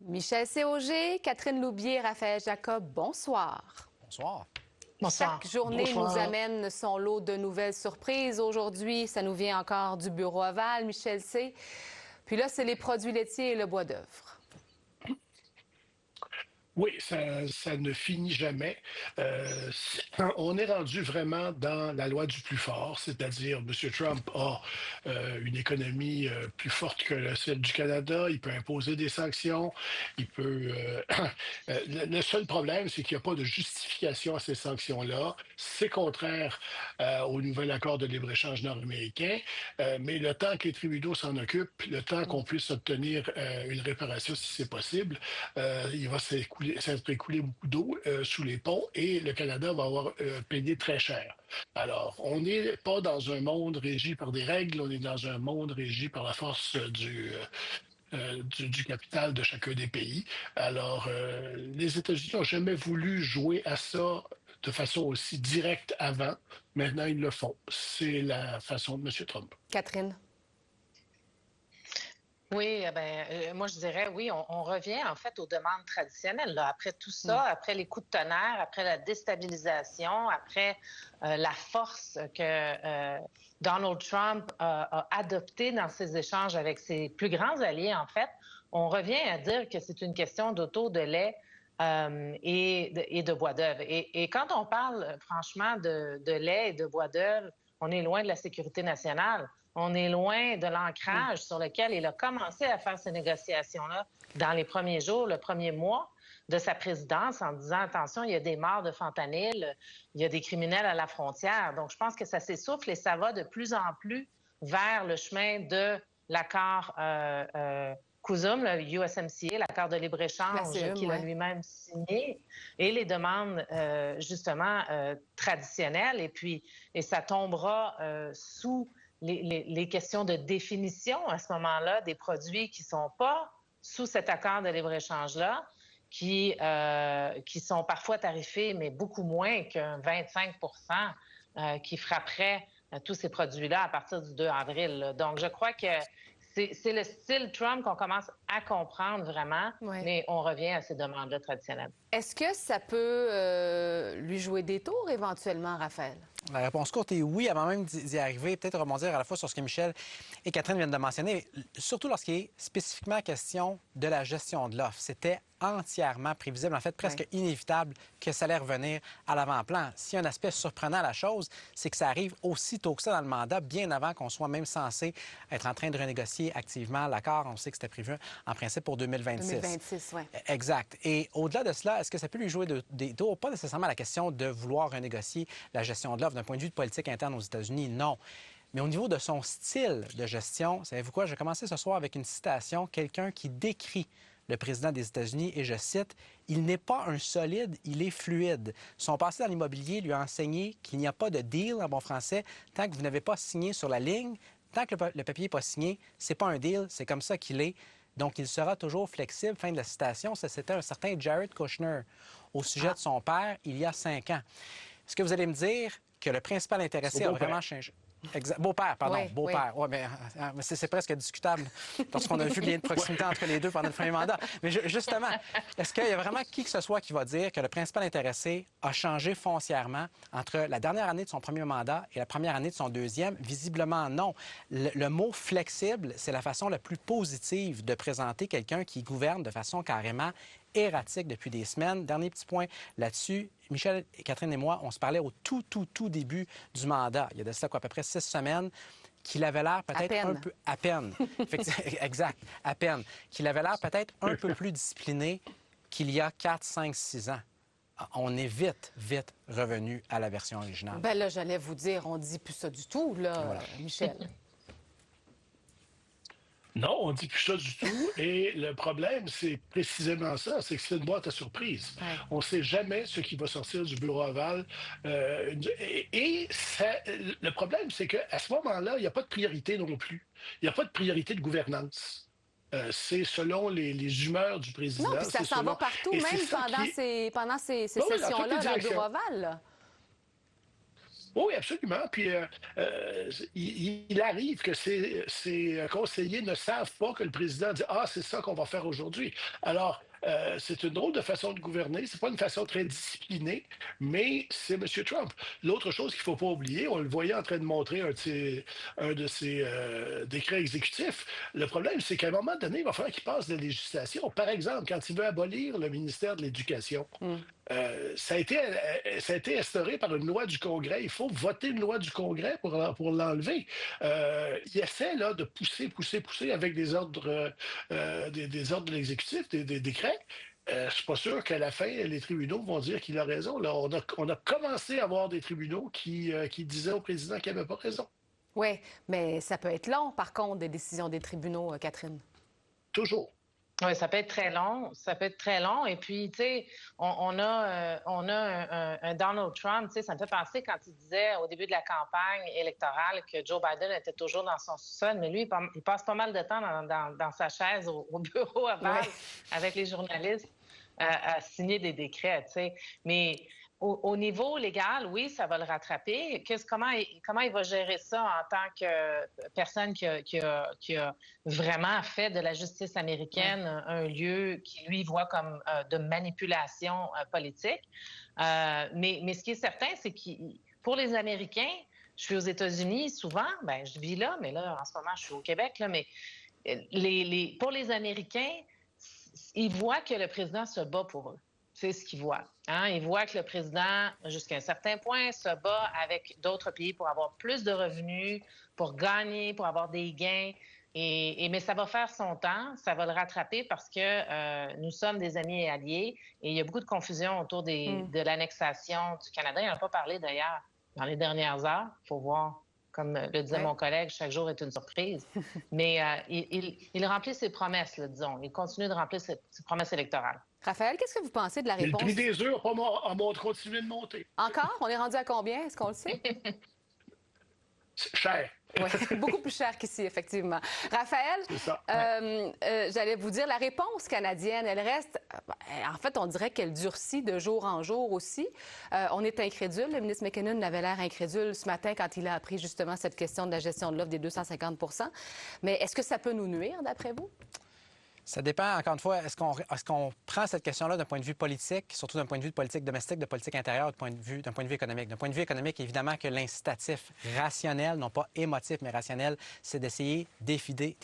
Michel Séauger, Catherine Loubier, Raphaël Jacob, bonsoir. Bonsoir. Bonsoir. Chaque journée Bonsoir. nous amène son lot de nouvelles surprises. Aujourd'hui, ça nous vient encore du bureau aval, Michel C. Puis là, c'est les produits laitiers et le bois d'œuvre. Oui, ça ne finit jamais. On est rendu vraiment dans la loi du plus fort, c'est-à-dire M. Trump a une économie plus forte que celle du Canada. Il peut imposer des sanctions. Il peut. Le seul problème, c'est qu'il n'y a pas de justification à ces sanctions-là. C'est contraire au nouvel accord de libre-échange nord-américain. Mais le temps que les tribunaux s'en occupent, le temps qu'on puisse obtenir une réparation si c'est possible, il va s'être écoulé beaucoup d'eau sous les ponts et le Canada va avoir payé très cher. Alors, on n'est pas dans un monde régi par des règles, on est dans un monde régi par la force du capital de chacun des pays. Alors, les États-Unis n'ont jamais voulu jouer à ça de façon aussi directe avant. Maintenant, ils le font. C'est la façon de M. Trump. Catherine. Oui, moi je dirais oui, on revient en fait aux demandes traditionnelles. Là. Après tout ça, après les coups de tonnerre, après la déstabilisation, après la force que Donald Trump a adoptée dans ses échanges avec ses plus grands alliés, en fait, on revient à dire que c'est une question d'auto, de lait et de bois d'œuvre. Et quand on parle franchement de lait et de bois d'œuvre, on est loin de la sécurité nationale. On est loin de l'ancrage sur lequel il a commencé à faire ces négociations-là dans les premiers jours, le premier mois de sa présidence, en disant, attention, il y a des morts de fentanyl, il y a des criminels à la frontière. Donc, je pense que ça s'essouffle et ça va de plus en plus vers le chemin de l'accord CUSUM, le USMCA, l'accord de libre-échange qu'il a lui-même signé, et les demandes, justement, traditionnelles. Et ça tombera sous les questions de définition à ce moment-là des produits qui ne sont pas sous cet accord de libre-échange-là, qui sont parfois tarifés, mais beaucoup moins qu'un 25 qui frapperait tous ces produits-là à partir du 2 avril. Là. Donc, je crois que c'est le style Trump qu'on commence à comprendre vraiment, mais on revient à ces demandes-là traditionnelles. Est-ce que ça peut lui jouer des tours éventuellement, Raphaël? La réponse courte est oui, avant même d'y arriver. Peut-être rebondir à la fois sur ce que Michel et Catherine viennent de mentionner, surtout lorsqu'il est spécifiquement question de la gestion de l'offre. C'était entièrement prévisible, en fait presque inévitable que ça allait revenir à l'avant-plan. S'il y a un aspect surprenant à la chose, c'est que ça arrive aussi tôt que ça dans le mandat, bien avant qu'on soit même censé être en train de renégocier activement l'accord. On sait que c'était prévu en principe pour 2026. 2026, oui. Exact. Et au-delà de cela, est-ce que ça peut lui jouer des tours? Pas nécessairement la question de vouloir renégocier la gestion de l'offre d'un point de vue de politique interne aux États-Unis, non. Mais au niveau de son style de gestion, savez-vous quoi? Je vais commencer ce soir avec une citation, quelqu'un qui décrit le président des États-Unis, et je cite, « Il n'est pas un solide, il est fluide. » Son passé dans l'immobilier lui a enseigné qu'il n'y a pas de deal, en bon français, tant que vous n'avez pas signé sur la ligne. Tant que le papier n'est pas signé, c'est pas un deal, c'est comme ça qu'il est. Donc, il sera toujours flexible. Fin de la citation. Ça, c'était un certain Jared Kushner au sujet de son père il y a 5 ans. Est-ce que vous allez me dire que le principal intéressé a vraiment changé? Beau-père, pardon. Oui, beau-père. Oui, mais c'est presque discutable lorsqu'on a vu le lien de proximité entre les deux pendant le premier mandat. Mais justement, est-ce qu'il y a vraiment qui que ce soit qui va dire que le principal intéressé a changé foncièrement entre la dernière année de son premier mandat et la première année de son deuxième? Visiblement, non. Le mot flexible, c'est la façon la plus positive de présenter quelqu'un qui gouverne de façon carrément erratique depuis des semaines. Dernier petit point là-dessus. Michel, Catherine et moi, on se parlait au tout début du mandat. Il y a de cela quoi, à peu près 6 semaines, qu'il avait l'air peut-être un peu... À peine. Exact, à peine. Qu'il avait l'air peut-être un peu plus discipliné qu'il y a 4, 5, 6 ans. On est vite revenu à la version originale. Bien là, j'allais vous dire, on dit plus ça du tout, là, voilà. Michel. Non, on ne dit plus ça du tout. Et le problème, c'est précisément ça, c'est que c'est une boîte à surprise. Ouais. On ne sait jamais ce qui va sortir du bureau aval. Le problème, c'est qu'à ce moment-là, il n'y a pas de priorité non plus. Il n'y a pas de priorité de gouvernance. C'est selon les humeurs du président. Non, puis ça s'en va partout, même pendant ces sessions-là dans le bureau aval. Là. Oui, absolument. Puis il arrive que ces conseillers ne savent pas que le président dit ah, c'est ça qu'on va faire aujourd'hui. Alors, c'est une drôle de façon de gouverner. C'est pas une façon très disciplinée, mais c'est M. Trump. L'autre chose qu'il ne faut pas oublier, on le voyait en train de montrer un de ses décrets exécutifs. Le problème, c'est qu'à un moment donné, il va falloir qu'il passe de la législation. Par exemple, quand il veut abolir le ministère de l'Éducation. Ça a été instauré par une loi du Congrès. Il faut voter une loi du Congrès pour l'enlever. Il essaie là, de pousser avec des ordres, des ordres de l'exécutif, des décrets. Je suis pas sûr qu'à la fin, les tribunaux vont dire qu'il a raison. Là, on a commencé à avoir des tribunaux qui disaient au président qu'il n'avait pas raison. Oui, mais ça peut être long, par contre, des décisions des tribunaux, Catherine. Toujours. Oui, ça peut être très long. Ça peut être très long. Et puis, tu sais, on a un Donald Trump, tu sais, ça me fait penser quand il disait au début de la campagne électorale que Joe Biden était toujours dans son sous-sol, mais lui, il passe pas mal de temps dans sa chaise au bureau ovale avec les journalistes à signer des décrets, tu sais. Mais au niveau légal, oui, ça va le rattraper. Comment il va gérer ça en tant que personne qui a vraiment fait de la justice américaine un lieu qu'il lui voit comme de manipulation politique? Mais ce qui est certain, c'est que pour les Américains, je suis aux États-Unis souvent, ben je vis là, mais là, en ce moment, je suis au Québec, là, mais pour les Américains, ils voient que le président se bat pour eux. C'est ce qu'ils voient. Hein? Ils voient que le président, jusqu'à un certain point, se bat avec d'autres pays pour avoir plus de revenus, pour gagner, pour avoir des gains. Mais ça va faire son temps, ça va le rattraper parce que nous sommes des amis et alliés. Et il y a beaucoup de confusion autour de l'annexation du Canada. Il n'en a pas parlé d'ailleurs dans les dernières heures. Il faut voir. Comme le disait mon collègue, chaque jour est une surprise. Mais il remplit ses promesses, là, disons. Il continue de remplir ses promesses électorales. Raphaël, qu'est-ce que vous pensez de la réponse? Le prix des œufs a continué de monter. Encore? On est rendu à combien? Est-ce qu'on le sait? C'est cher. Oui, beaucoup plus cher qu'ici, effectivement. Raphaël, j'allais vous dire, la réponse canadienne, elle reste... En fait, on dirait qu'elle durcit de jour en jour aussi. On est incrédule. Le ministre McKinnon avait l'air incrédule ce matin quand il a appris justement cette question de la gestion de l'offre des 250 %. Mais est-ce que ça peut nous nuire, d'après vous? Ça dépend, encore une fois, est-ce qu'on prend cette question-là d'un point de vue politique, surtout d'un point de vue de politique domestique, de politique intérieure, d'un point de vue économique? D'un point de vue économique, évidemment que l'incitatif rationnel, non pas émotif, mais rationnel, c'est d'essayer d'éviter,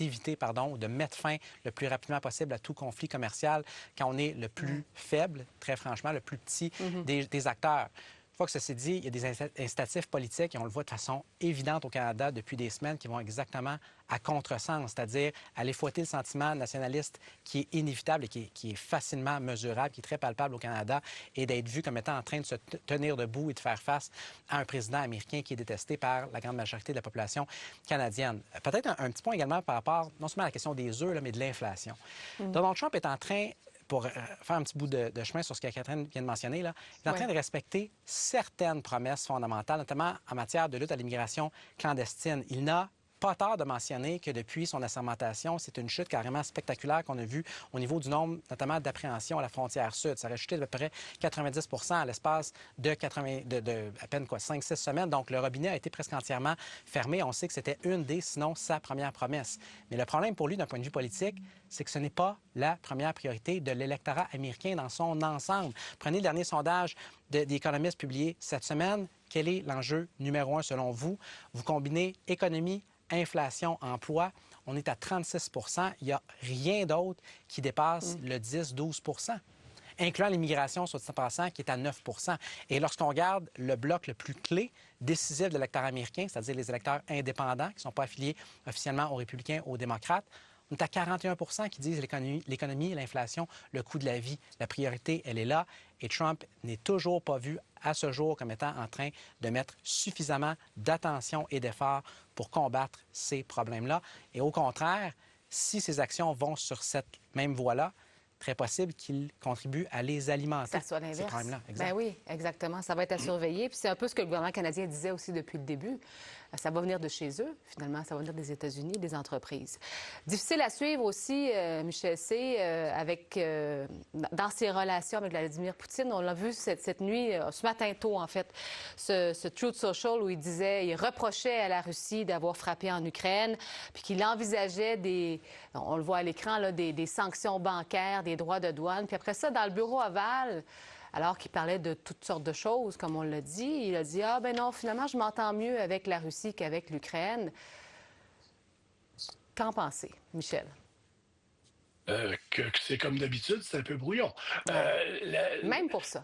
ou de mettre fin le plus rapidement possible à tout conflit commercial quand on est le plus faible, très franchement, le plus petit des acteurs. Une fois que ceci dit, il y a des incitatifs politiques, et on le voit de façon évidente au Canada depuis des semaines, qui vont exactement à contresens, c'est-à-dire aller fouetter le sentiment nationaliste qui est inévitable et qui est facilement mesurable, qui est très palpable au Canada, et d'être vu comme étant en train de se tenir debout et de faire face à un président américain qui est détesté par la grande majorité de la population canadienne. Peut-être un petit point également par rapport, non seulement à la question des œufs, là, mais de l'inflation. Donald Trump est en train, pour faire un petit bout de chemin sur ce que Catherine vient de mentionner, là, il est en train de respecter certaines promesses fondamentales, notamment en matière de lutte à l'immigration clandestine. Il n'a pas tard de mentionner que depuis son assermentation, c'est une chute carrément spectaculaire qu'on a vue au niveau du nombre, notamment d'appréhensions à la frontière sud. Ça a chuté d'à peu près 90 % à l'espace de à peine 5-6 semaines. Donc, le robinet a été presque entièrement fermé. On sait que c'était une des, sinon sa première promesse. Mais le problème pour lui, d'un point de vue politique, c'est que ce n'est pas la première priorité de l'électorat américain dans son ensemble. Prenez le dernier sondage des économistes publié cette semaine. Quel est l'enjeu numéro 1 selon vous? Vous combinez économie, inflation, emploi, on est à 36 %. Il n'y a rien d'autre qui dépasse le 10-12 %, incluant l'immigration, soit dit en passant, qui est à 9 %. Et lorsqu'on regarde le bloc le plus clé, décisif de l'électeur américain, c'est-à-dire les électeurs indépendants qui ne sont pas affiliés officiellement aux républicains, aux démocrates, on est à 41 % qui disent l'économie, l'inflation, le coût de la vie. La priorité, elle est là. Et Trump n'est toujours pas vu à ce jour comme étant en train de mettre suffisamment d'attention et d'efforts pour combattre ces problèmes-là. Et au contraire, si ces actions vont sur cette même voie-là, très possible qu'il contribue à les alimenter. Ça soit l'inverse. Ces problèmes-là. Ben oui, exactement. Ça va être à surveiller. Puis c'est un peu ce que le gouvernement canadien disait aussi depuis le début. ça va venir de chez eux, finalement, ça va venir des États-Unis, des entreprises. Difficile à suivre aussi, Michel C., dans ses relations avec Vladimir Poutine. On l'a vu cette nuit, ce matin tôt, en fait, ce Truth Social où il reprochait à la Russie d'avoir frappé en Ukraine, puis qu'il envisageait on le voit à l'écran, là, des sanctions bancaires, des droits de douane. Puis après ça, dans le bureau ovale, alors qu'il parlait de toutes sortes de choses, comme on l'a dit, il a dit « Ah, ben non, finalement, je m'entends mieux avec la Russie qu'avec l'Ukraine. » Qu'en pensez, Michel? Que c'est comme d'habitude, c'est un peu brouillon. Même pour ça.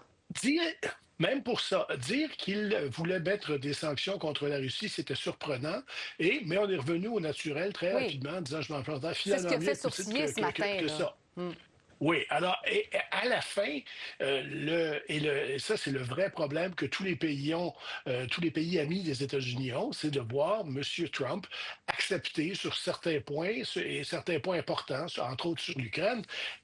Même pour ça, dire qu'il voulait mettre des sanctions contre la Russie, c'était surprenant. Mais on est revenu au naturel très rapidement en disant, je m'entends finalement c'est ce qui a fait sourciller ce matin, que ça. Oui, alors, à la fin, ça, c'est le vrai problème que tous les pays amis des États-Unis ont, c'est de voir M. Trump accepter sur certains points, et certains points importants, entre autres sur l'Ukraine,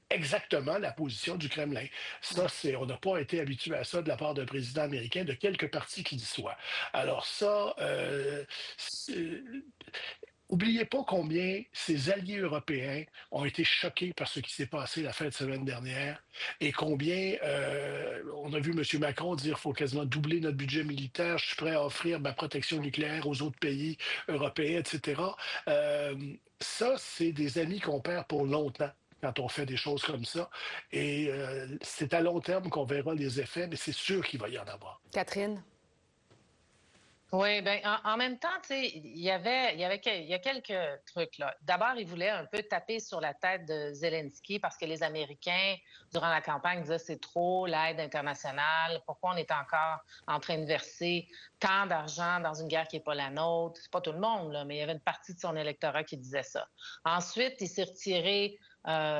exactement la position du Kremlin. Ça, on n'a pas été habitué à ça de la part d'un président américain, de quelque parti qu'il soit. Alors ça, oubliez pas combien ses alliés européens ont été choqués par ce qui s'est passé la fin de semaine dernière et combien on a vu M. Macron dire qu'il faut quasiment doubler notre budget militaire, je suis prêt à offrir ma protection nucléaire aux autres pays européens, etc. Ça, c'est des amis qu'on perd pour longtemps quand on fait des choses comme ça. Et c'est à long terme qu'on verra les effets, mais c'est sûr qu'il va y en avoir. Catherine? Oui, bien, en même temps, tu sais, il y a quelques trucs là. D'abord, il voulait un peu taper sur la tête de Zelensky parce que les Américains, durant la campagne, disaient c'est trop l'aide internationale. Pourquoi on est encore en train de verser tant d'argent dans une guerre qui n'est pas la nôtre? C'est pas tout le monde, là, mais il y avait une partie de son électorat qui disait ça. Ensuite, il s'est retiré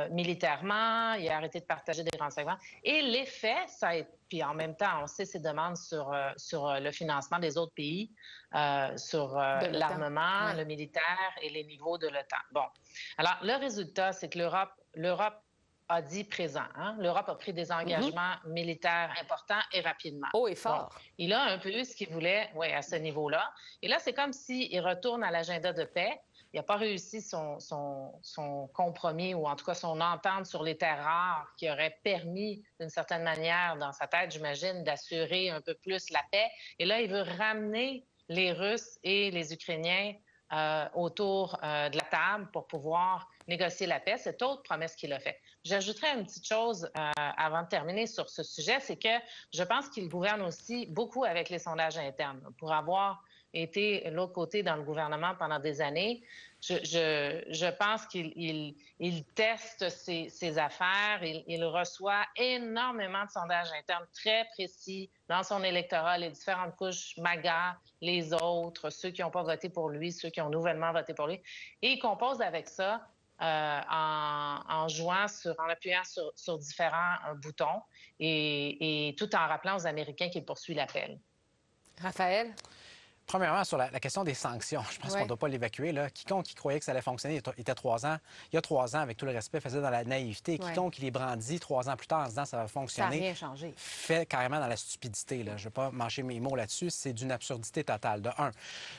militairement, il a arrêté de partager des renseignements. Et l'effet, ça a été, puis en même temps, on sait ses demandes sur le financement des autres pays, sur l'armement, le militaire et les niveaux de l'OTAN. Bon. Alors, le résultat, c'est que l'Europe a dit présent. Hein? L'Europe a pris des engagements militaires importants et rapidement. Haut et fort. Bon. Il a un peu eu ce qu'il voulait, à ce niveau-là. Et là, c'est comme s'il retourne à l'agenda de paix. Il n'a pas réussi son compromis ou en tout cas son entente sur les terres rares qui aurait permis, d'une certaine manière, dans sa tête, j'imagine, d'assurer un peu plus la paix. Et là, il veut ramener les Russes et les Ukrainiens autour de la table pour pouvoir négocier la paix. C'est autre promesse qu'il a faite. J'ajouterais une petite chose avant de terminer sur ce sujet, c'est que je pense qu'il gouverne aussi beaucoup avec les sondages internes. Pour avoir été de l'autre côté dans le gouvernement pendant des années, je pense qu'il teste ses affaires, il reçoit énormément de sondages internes très précis dans son électorat, les différentes couches MAGA, les autres, ceux qui n'ont pas voté pour lui, ceux qui ont nouvellement voté pour lui, et il compose avec ça en appuyant sur différents boutons et tout en rappelant aux Américains qu'il poursuit l'appel. Raphaël? Premièrement, sur la question des sanctions, je pense qu'on ne doit pas l'évacuer. Quiconque qui croyait que ça allait fonctionner il y a 3 ans, avec tout le respect, faisait dans la naïveté. Quiconque qui les brandit 3 ans plus tard en se disant ça va fonctionner, ça n'a rien changé. Fait carrément dans la stupidité. Là. Je ne vais pas mâcher mes mots là-dessus. C'est d'une absurdité totale, de un.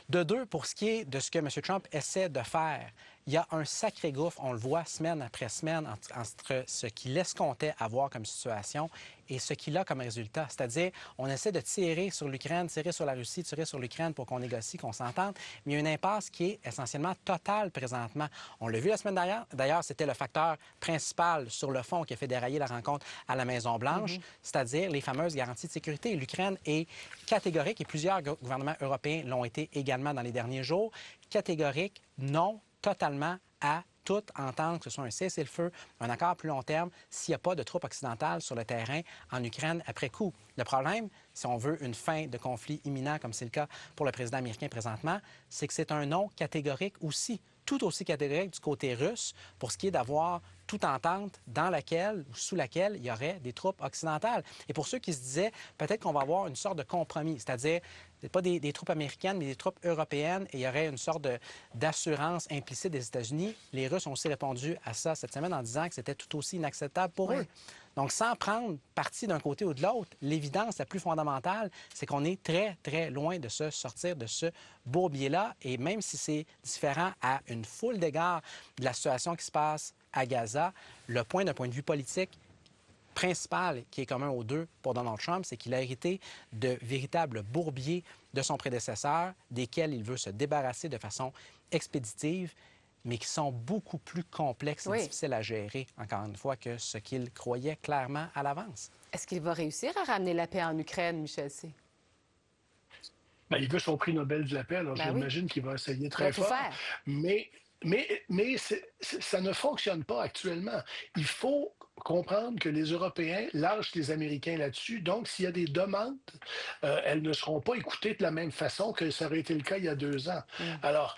De deux, pour ce qui est de ce que M. Trump essaie de faire, il y a un sacré gouffre, on le voit semaine après semaine, entre ce qu'il escomptait avoir comme situation et ce qu'il a comme résultat. C'est-à-dire, on essaie de tirer sur l'Ukraine, tirer sur la Russie, tirer sur l'Ukraine pour qu'on négocie, qu'on s'entende, mais il y a une impasse qui est essentiellement totale présentement. On l'a vu la semaine dernière. D'ailleurs, c'était le facteur principal sur le fond qui a fait dérailler la rencontre à la Maison-Blanche, c'est-à-dire les fameuses garanties de sécurité. L'Ukraine est catégorique, et plusieurs gouvernements européens l'ont été également dans les derniers jours, catégorique, non, totalement à toute entente, que ce soit un cessez-le-feu, un accord à plus long terme, s'il n'y a pas de troupes occidentales sur le terrain en Ukraine après coup. Le problème, si on veut une fin de conflit imminent, comme c'est le cas pour le président américain présentement, c'est que c'est un non catégorique aussi, tout aussi catégorique du côté russe pour ce qui est d'avoir toute entente dans laquelle ou sous laquelle il y aurait des troupes occidentales. Et pour ceux qui se disaient, peut-être qu'on va avoir une sorte de compromis, c'est-à-dire pas des troupes américaines, mais des troupes européennes, et il y aurait une sorte d'assurance implicite des États-Unis. Les Russes ont aussi répondu à ça cette semaine en disant que c'était tout aussi inacceptable pour eux. Donc, sans prendre parti d'un côté ou de l'autre, l'évidence la plus fondamentale, c'est qu'on est très, très loin de se sortir de ce bourbier-là. Et même si c'est différent à une foule d'égards de la situation qui se passe à Gaza, le point d'un point de vue politique principal qui est commun aux deux pour Donald Trump, c'est qu'il a hérité de véritables bourbiers de son prédécesseur, desquels il veut se débarrasser de façon expéditive, mais qui sont beaucoup plus complexes et difficiles à gérer, encore une fois, que ce qu'il croyait clairement à l'avance. Est-ce qu'il va réussir à ramener la paix en Ukraine, Michel C? Bien, il veut son prix Nobel de la paix, alors j'imagine qu'il va essayer très fort. Faire. Mais ça ne fonctionne pas actuellement. Il faut comprendre que les Européens lâchent les Américains là-dessus. Donc, s'il y a des demandes, elles ne seront pas écoutées de la même façon que ça aurait été le cas il y a 2 ans. Alors,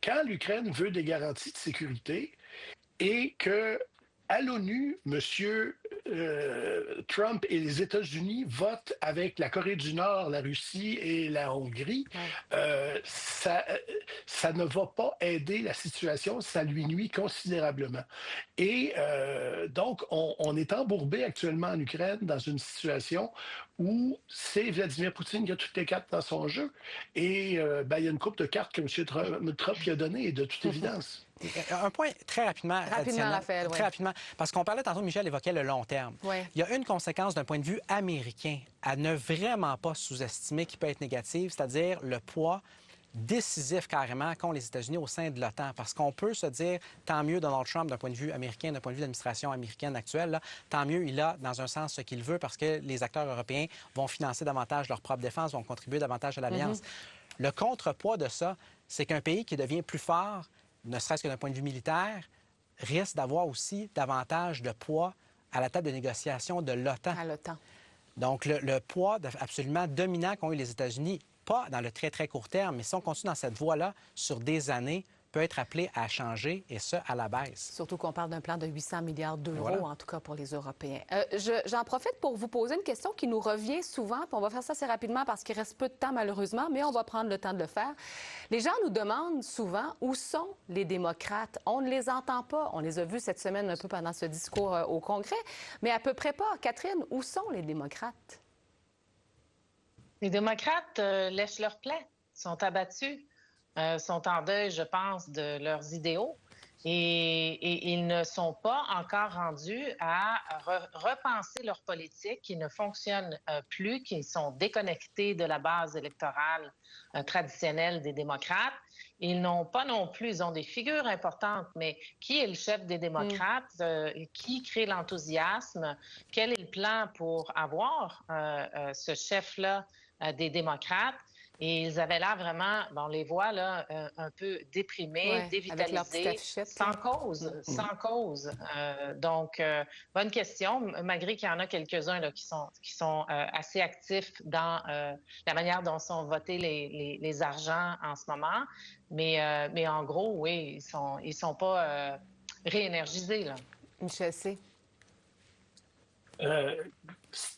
quand l'Ukraine veut des garanties de sécurité et que à l'ONU, M. Trump et les États-Unis votent avec la Corée du Nord, la Russie et la Hongrie, ça ne va pas aider la situation, ça lui nuit considérablement. Et donc, on est embourbé actuellement en Ukraine dans une situation où c'est Vladimir Poutine qui a toutes les cartes dans son jeu. Et il y a une couple de cartes que M. Trump lui a données, de toute évidence. Un point très rapidement, Raphaël, très rapidement, parce qu'on parlait tantôt, Michel évoquait le long terme. Il y a une conséquence d'un point de vue américain à ne vraiment pas sous-estimer qui peut être négative, c'est-à-dire le poids décisif carrément qu'ont les États-Unis au sein de l'OTAN. Parce qu'on peut se dire, tant mieux Donald Trump d'un point de vue américain, d'un point de vue de l'administration américaine actuelle, là, tant mieux il a dans un sens ce qu'il veut parce que les acteurs européens vont financer davantage leur propre défense, vont contribuer davantage à l'Alliance. Le contrepoids de ça, c'est qu'un pays qui devient plus fort, ne serait-ce que d'un point de vue militaire, risque d'avoir aussi davantage de poids à la table de négociation de l'OTAN. À l'OTAN. Donc, le poids absolument dominant qu'ont eu les États-Unis, pas dans le très, très court terme, mais si on continue dans cette voie-là, sur des années, peut être appelé à changer, et ce, à la baisse. Surtout qu'on parle d'un plan de 800 milliards d'euros, en tout cas pour les Européens. J'en profite pour vous poser une question qui nous revient souvent, puis on va faire ça assez rapidement parce qu'il reste peu de temps, malheureusement, mais on va prendre le temps de le faire. Les gens nous demandent souvent où sont les démocrates. On ne les entend pas. On les a vus cette semaine un peu pendant ce discours au Congrès, mais à peu près pas. Catherine, où sont les démocrates? Les démocrates lèchent leur plaie, sont abattus. Sont en deuil, je pense, de leurs idéaux et ils ne sont pas encore rendus à repenser leur politique qui ne fonctionne plus, qui sont déconnectés de la base électorale traditionnelle des démocrates. Ils n'ont pas non plus, ils ont des figures importantes, mais qui est le chef des démocrates? Qui crée l'enthousiasme? Quel est le plan pour avoir ce chef-là des démocrates? Et ils avaient l'air vraiment, on les voit là, un peu déprimés, dévitalisés, sans cause, sans cause. Donc, bonne question, malgré qu'il y en a quelques-uns là, qui sont assez actifs dans la manière dont sont votés les argents en ce moment. Mais en gros, oui, ils sont pas réénergisés, là. Michel C.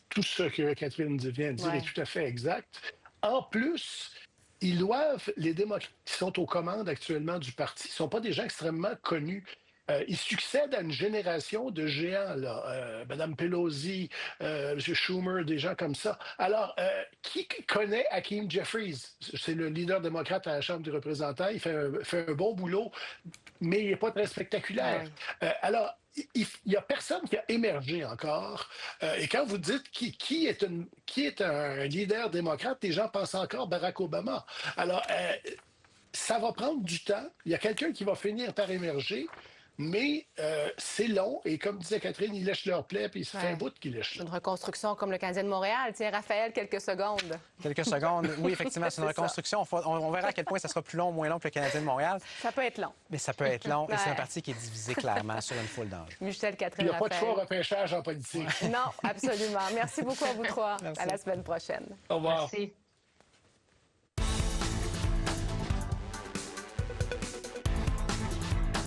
Tout ce que Catherine vient de dire est tout à fait exact. En plus, les démocrates qui sont aux commandes actuellement du parti ne sont pas des gens extrêmement connus. Ils succèdent à une génération de géants, là. Mme Pelosi, M. Schumer, des gens comme ça. Alors, qui connaît Hakeem Jeffries? C'est le leader démocrate à la Chambre des représentants. Il fait un bon boulot, mais il n'est pas très spectaculaire. Alors, il n'y a personne qui a émergé encore. Et quand vous dites qui est un leader démocrate, les gens pensent encore Barack Obama. Alors, ça va prendre du temps. Il y a quelqu'un qui va finir par émerger. Mais c'est long, et comme disait Catherine, ils lèchent leur plaie, puis ça fait un bout qu'ils lèchent. Une reconstruction comme le Canadien de Montréal. Tiens, Raphaël, quelques secondes. Quelques secondes. Oui, effectivement, c'est une reconstruction. On verra à quel point ça sera plus long ou moins long que le Canadien de Montréal. Ça peut être long. Mais ça peut être long, et c'est un parti qui est divisé clairement sur une foule d'enjeux. Michel, Catherine, Il n'y a pas de Raphaël. fort repêchage en politique. Non, absolument. Merci beaucoup à vous trois. Merci. À la semaine prochaine. Au revoir. Merci.